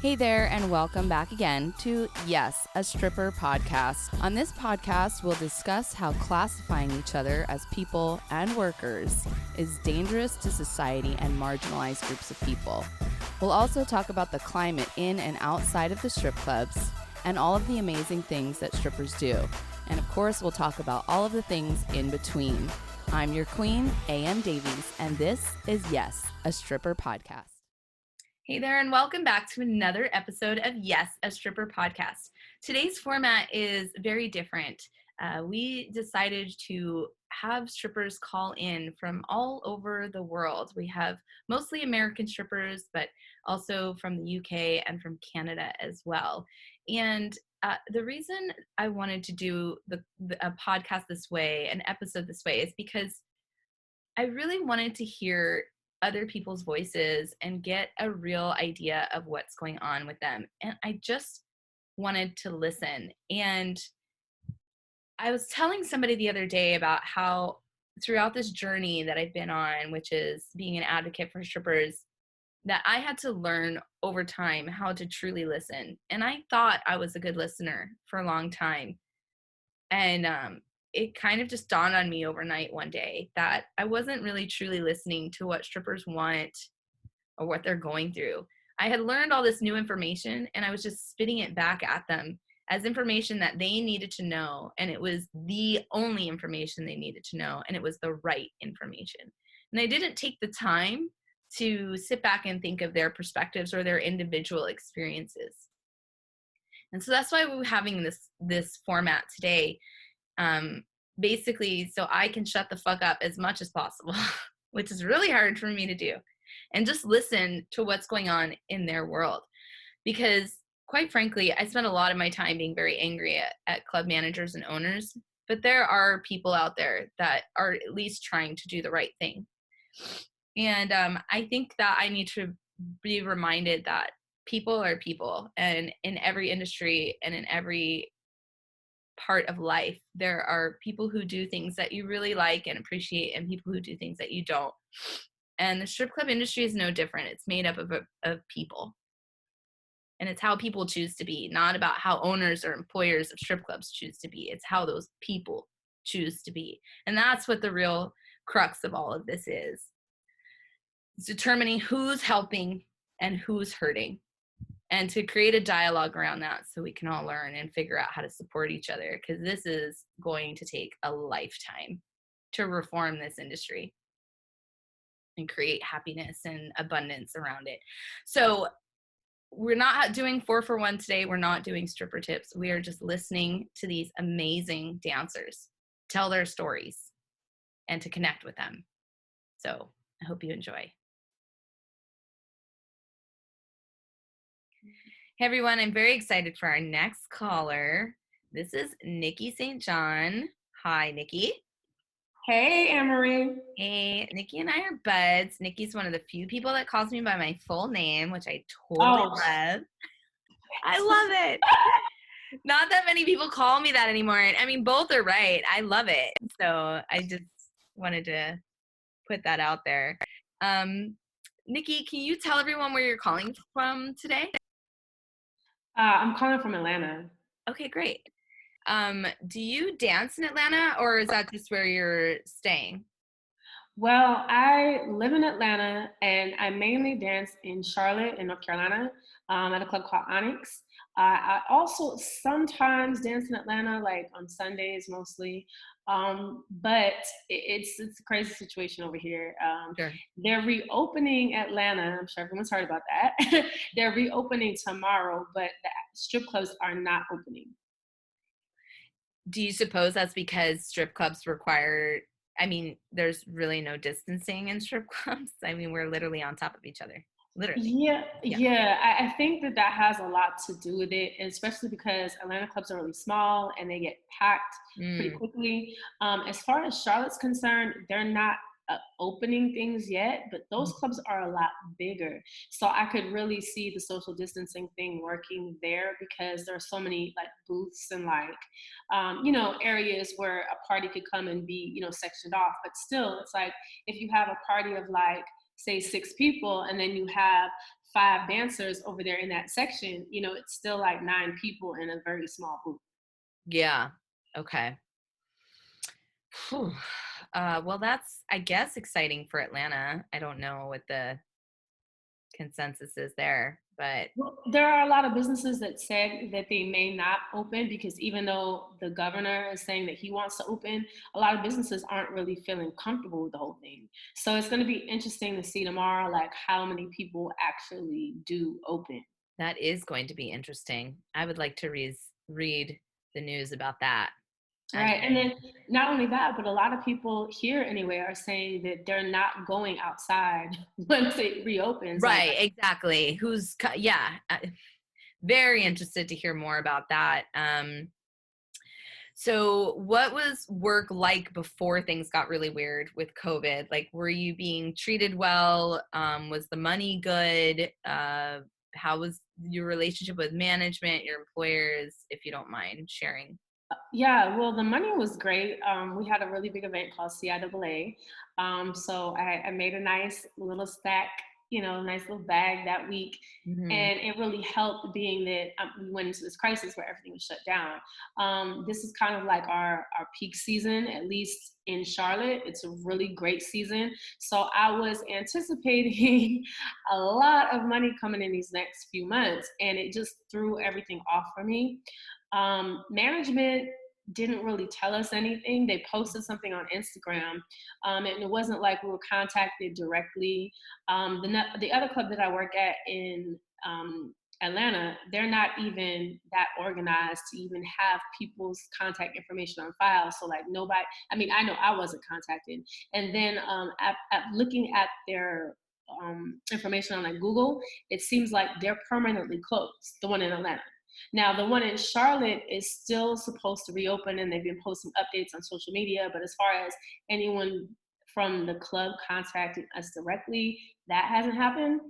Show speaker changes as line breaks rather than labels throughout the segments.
Hey there, and welcome back again to YAS, a stripper podcast. On this podcast, we'll discuss how classifying each other as people and workers is dangerous to society and marginalized groups of people. We'll also talk about the climate in and outside of the strip clubs and all of the amazing things that strippers do. And of course, we'll talk about all of the things in between. I'm your queen, A.M. Davies, and this is YAS, a stripper podcast. Hey there, and welcome back to another episode of YAS, a stripper podcast. Today's format is very different. We decided to have strippers call in from all over the world. We have mostly American strippers, but also from the UK and from Canada as well. And the reason I wanted to do a podcast this way, an episode this way, is because I really wanted to hear other people's voices and get a real idea of what's going on with them. And I just wanted to listen. And I was telling somebody the other day about how throughout this journey that I've been on, which is being an advocate for strippers, that I had to learn over time how to truly listen. And I thought I was a good listener for a long time. And it kind of just dawned on me overnight one day that I wasn't really truly listening to what strippers want or what they're going through. I had learned all this new information and I was just spitting it back at them as information that they needed to know. And it was the only information they needed to know. And it was the right information. And I didn't take the time to sit back and think of their perspectives or their individual experiences. And so that's why we're having this format today. Basically, so I can shut the fuck up as much as possible, which is really hard for me to do, and just listen to what's going on in their world. Because quite frankly, I spend a lot of my time being very angry at club managers and owners, but there are people out there that are at least trying to do the right thing. And I think that I need to be reminded that people are people, and in every industry and in every part of life, there are people who do things that you really like and appreciate and people who do things that you don't. And the strip club industry is no different. It's made up of people. And it's how people choose to be, not about how owners or employers of strip clubs choose to be. It's how those people choose to be. And that's what the real crux of all of this is. It's determining who's helping and who's hurting, and to create a dialogue around that so we can all learn and figure out how to support each other, because this is going to take a lifetime to reform this industry and create happiness and abundance around it. So we're not doing 4-for-1 today. We're not doing stripper tips. We are just listening to these amazing dancers tell their stories and to connect with them. So I hope you enjoy. Hey everyone, I'm very excited for our next caller. This is Nikki St. John. Hi, Nikki.
Hey, Anne-Marie.
Hey, Nikki and I are buds. Nikki's one of the few people that calls me by my full name, which I totally love. I love it. Not that many people call me that anymore. I mean, both are right. I love it. So I just wanted to put that out there. Nikki, can you tell everyone where you're calling from today?
I'm calling from Atlanta.
Okay, great. Do you dance in Atlanta, or is that just where you're staying?
Well, I live in Atlanta, and I mainly dance in Charlotte, in North Carolina, at a club called Onyx. I also sometimes dance in Atlanta, like on Sundays mostly, but it's a crazy situation over here.
Sure.
They're reopening Atlanta. I'm sure everyone's heard about that. They're reopening tomorrow, but the strip clubs are not opening.
Do you suppose that's because strip clubs require, I mean, there's really no distancing in strip clubs? I mean, we're literally on top of each other. Literally.
Yeah. I think that has a lot to do with it, especially because Atlanta clubs are really small and they get packed pretty quickly. As far as Charlotte's concerned, they're not opening things yet, but those clubs are a lot bigger. So I could really see the social distancing thing working there, because there are so many like booths and like, areas where a party could come and be, sectioned off. But still, it's like if you have a party of like, say 6 people, and then you have 5 dancers over there in that section, it's still like 9 people in a very small booth.
Yeah. Okay. Phew. Well, that's, I guess, exciting for Atlanta. I don't know what the consensus is there, but
Well, there are a lot of businesses that said that they may not open because even though the governor is saying that he wants to open, a lot of businesses aren't really feeling comfortable with the whole thing. So it's going to be interesting to see tomorrow, like how many people actually do open.
that is going to be interesting. I would like to read the news about that. I'm
Right. And then not only that, but a lot of people here anyway are saying that they're not going outside once it reopens. Like,
right, exactly. Yeah, very interested to hear more about that. So what was work like before things got really weird with COVID? Like, were you being treated well? Was the money good? How was your relationship with management, your employers, if you don't mind sharing?
yeah, well, the money was great. We had a really big event called CIAA. So I made a nice little stack, nice little bag that week.
Hmm.
And it really helped being that we went into this crisis where everything was shut down. This is kind of like our peak season, at least in Charlotte. It's a really great season. So I was anticipating a lot of money coming in these next few months, and it just threw everything off for me. Management didn't really tell us anything. They posted something on Instagram, and it wasn't like we were contacted directly. The other club that I work at in Atlanta, they're not even that organized to even have people's contact information on file. So like nobody, I mean, I know I wasn't contacted. And then at looking at their information on like Google, it seems like they're permanently closed, the one in Atlanta. Now, the one in Charlotte is still supposed to reopen and they've been posting updates on social media. But as far as anyone from the club contacting us directly, that hasn't happened.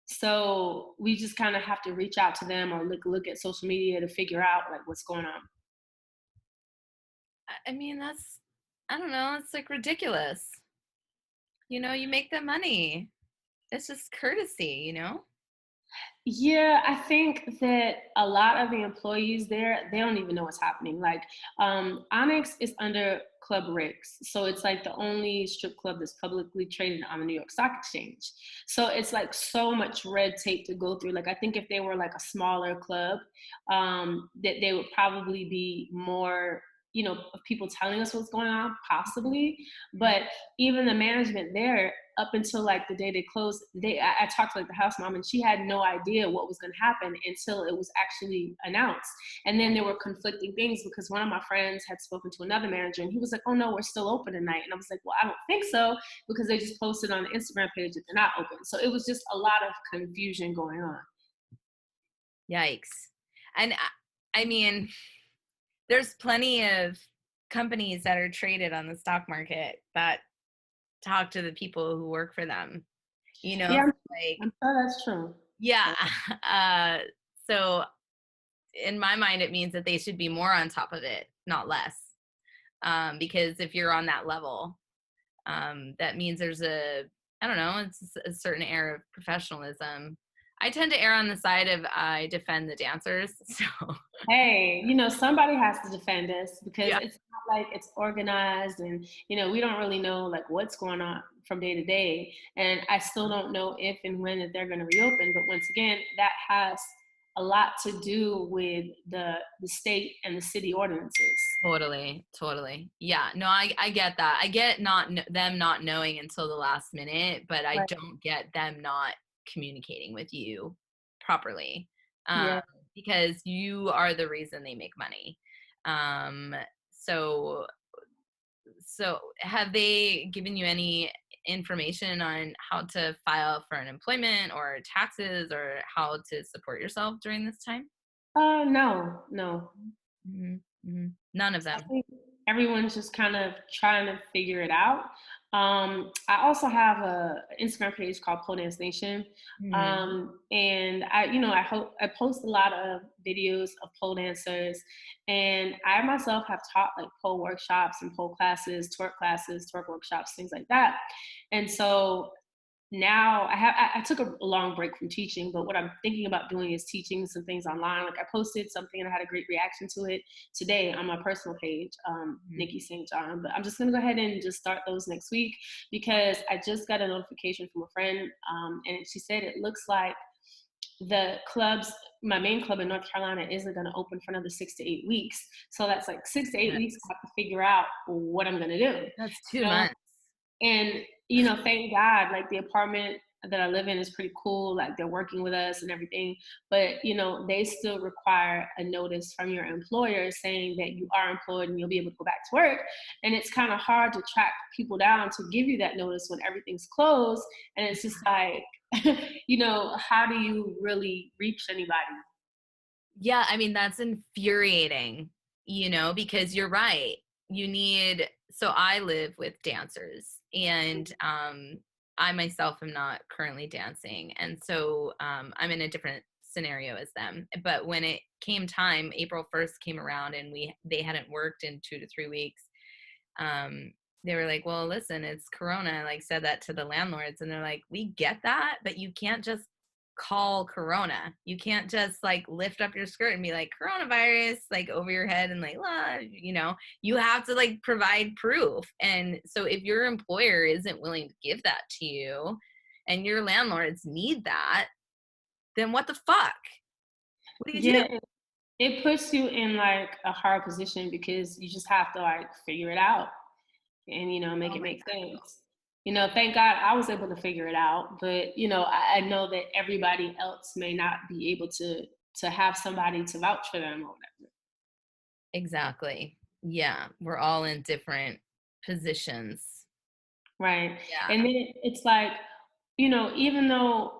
So we just kind of have to reach out to them or look at social media to figure out like what's going on.
I mean, I don't know, it's like ridiculous. You make the money. It's just courtesy.
Yeah, I think that a lot of the employees there, they don't even know what's happening. Like, Onyx is under Club Ricks. So it's like the only strip club that's publicly traded on the New York Stock Exchange. So it's like so much red tape to go through. Like, I think if they were like a smaller club, that they would probably be more, of people telling us what's going on, possibly. But even the management there, up until like the day they closed, I talked to like the house mom and she had no idea what was going to happen until it was actually announced. And then there were conflicting things because one of my friends had spoken to another manager and he was like, oh no, we're still open tonight. And I was like, well, I don't think so because they just posted on the Instagram page that they're not open. So it was just a lot of confusion going on.
Yikes. And I mean, there's plenty of companies that are traded on the stock market that talk to the people who work for them.
Yeah,
Like,
I'm sure that's true.
yeah. Uh, so in my mind, it means that they should be more on top of it, not less. Because if you're on that level, that means there's I don't know, it's a certain air of professionalism. I tend to err on the side of I defend the dancers. So
Hey, somebody has to defend us because
yeah.
it's not like it's organized and, we don't really know like what's going on from day to day. And I still don't know if and when that they're going to reopen. But once again, that has a lot to do with the state and the city ordinances.
Totally, totally. Yeah, no, I get that. I get them not knowing until the last minute, but I
Right.
don't get them not communicating with you properly, um,
Yeah.
because you are the reason they make money. Um, so so have they given you any information on how to file for unemployment or taxes or how to support yourself during this time?
No, no.
Hmm. Hmm. None of
I
them.
think everyone's just kind of trying to figure it out. I also have a Instagram page called Pole Dance Nation,
Hmm.
and I post a lot of videos of pole dancers, and I myself have taught like pole workshops and pole classes, twerk workshops, things like that. And so now I took a long break from teaching, but what I'm thinking about doing is teaching some things online. Like I posted something and I had a great reaction to it today on my personal page,
Mhm.
Nikki St. John. But I'm just gonna go ahead and just start those next week because I just got a notification from a friend, and she said it looks like the clubs, my main club in North Carolina, isn't going to open for another 6 to 8 weeks. So that's like 6 to 8 weeks. I have to figure out what I'm going to do.
That's
You
2 months.
and, thank God, like the apartment that I live in is pretty cool. Like they're working with us and everything. But, they still require a notice from your employer saying that you are employed and you'll be able to go back to work. And it's kind of hard to track people down to give you that notice when everything's closed. And it's just like, how do you really reach anybody?
Yeah, I mean, that's infuriating, because you're right. So I live with dancers, and I myself am not currently dancing. And so I'm in a different scenario as them. But when it came time, April 1st came around and they hadn't worked in 2 to 3 weeks. Um, they were like, well, listen, it's Corona. I said that to the landlords, and they're like, we get that, but you can't just call Corona. You can't just lift up your skirt and be like coronavirus over your head and you have to provide proof. And so if your employer isn't willing to give that to you and your landlords need that, then what the fuck? What do you do?
Yeah, it puts you in like a hard position because you just have to figure it out and make
Oh
it
my
make sense. Thank God I was able to figure it out, but I know that everybody else may not be able to have somebody to vouch for them or whatever.
Exactly. Yeah, we're all in different positions.
Right.
Yeah.
And then it's like, even though,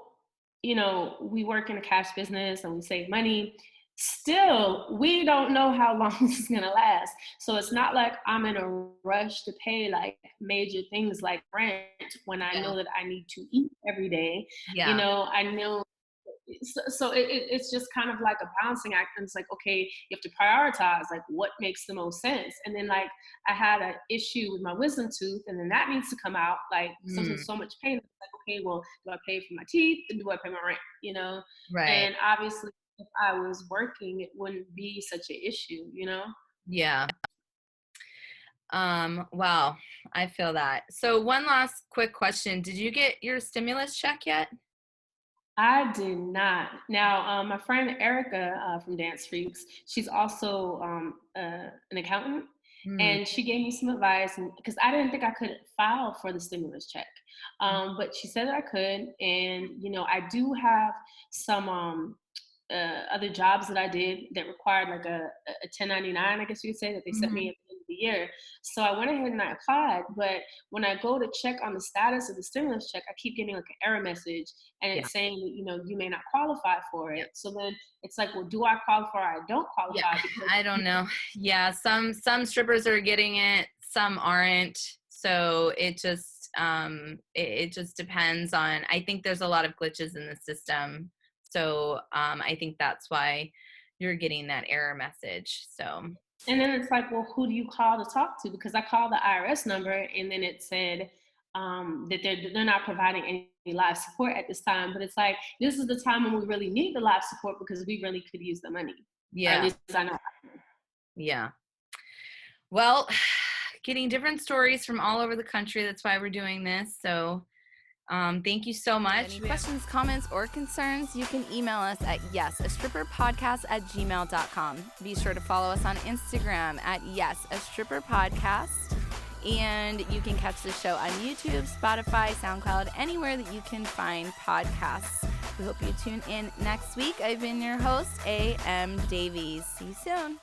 we work in a cash business and we save money, still, we don't know how long this is going to last. So it's not like I'm in a rush to pay major things like rent when I
Yeah.
know that I need to eat every day.
Yeah.
I know so it's just kind of like a balancing act, and it's like, okay, you have to prioritize what makes the most sense. And then I had an issue with my wisdom tooth, and then that needs to come out, something
Mm,
so much pain. It's like, okay, well, do I pay for my teeth and do I pay my rent?
right.
And obviously if I was working it wouldn't be such an issue.
Yeah. Wow, I feel that. So one last quick question. Did you get your stimulus check yet?
I did not. Now, my friend Erica from Dance Freaks, she's also an accountant,
Mm,
and she gave me some advice because I didn't think I could file for the stimulus check, but she said that I could, and I do have some other jobs that I did that required a 1099, I guess you could say, that they sent me
mhm.
at the end of the year. So I went ahead and I applied, but when I go to check on the status of the stimulus check, I keep getting an error message, and
Yeah.
it's saying that you may not qualify for
Yeah.
it. So then it's like, well, do I qualify or I don't
Yeah.
qualify? Because
I don't know. Yeah, some strippers are getting it, some aren't. So it just depends on, I think there's a lot of glitches in the system. So I think that's why you're getting that error message. So
and then it's like, well, who do you call to talk to? Because I called the IRS number, and then it said that they're not providing any live support at this time. But it's like, this is the time when we really need the live support because we really could use the money, or at
yeah,
least I know.
yeah. Well, getting different stories from all over the country. That's why we're doing this. So thank you so much. Any questions, comments, or concerns, you can email us at yesastripperpodcast@gmail.com. Be sure to follow us on Instagram at yesastripperpodcast. And you can catch the show on YouTube, Spotify, SoundCloud, anywhere that you can find podcasts. We hope you tune in next week. I've been your host, A.M. Davies. See you soon.